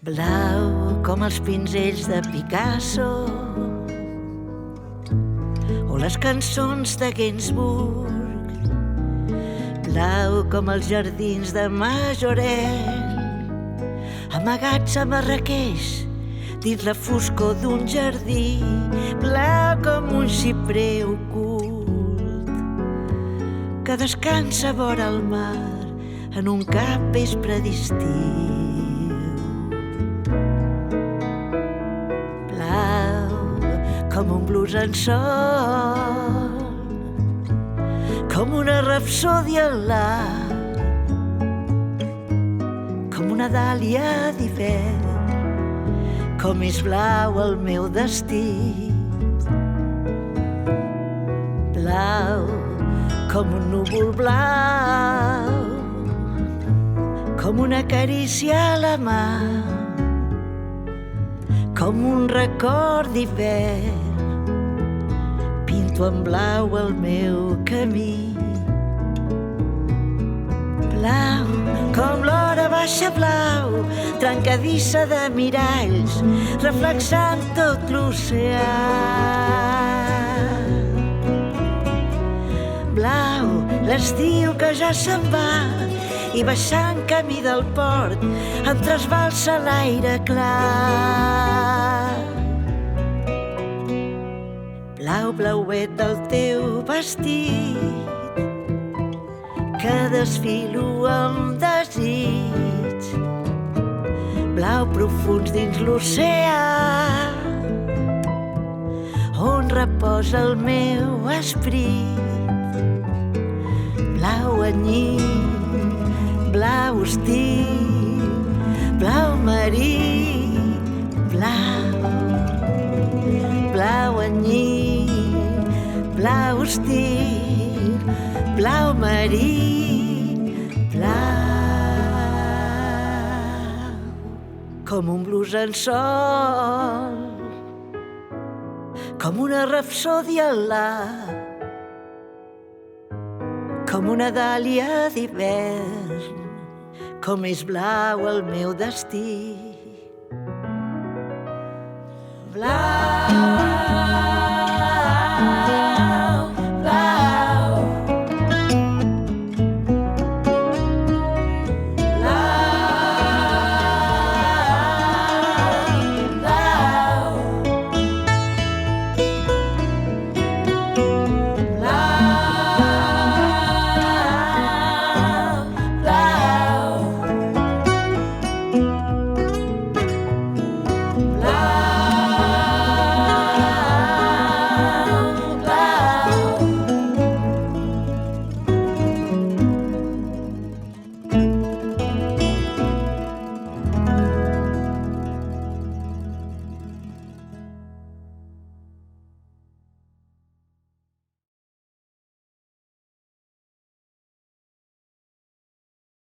Blau com els pinzells de Picasso o les cançons de Gainsbourg, blau com els jardins de Majorelle, amagats a Marràqueix dins la foscor d'un jardí, blau com un xiprer ocult que descansa vora el mar en un cap vespre d'estiu. Com un blues en sol, com una rapsòdia en l'art, com una dàlia d'hivern, com és blau el meu destí. Blau com un núvol blau, com una carícia a la mà, com un record d'hivern, pinto en blau el meu camí. Blau com l'hora baixa blau, trencadissa de miralls, reflexant tot l'oceà. Blau l'estiu que ja se'n va i baixant camí del port em trasbalsa l'aire clar. Blau, blauet del teu vestit que desfilo amb desig, blau profuns dins l'oceà on reposa el meu esperit. Blau anyit, blau hostil, blau marí, blau, blau anyit, blau hostil, blau marí, blau, com un blues en sol, com una rapsòdia en l'art, com una dàlia d'hivern, com és blau el meu destí. Blau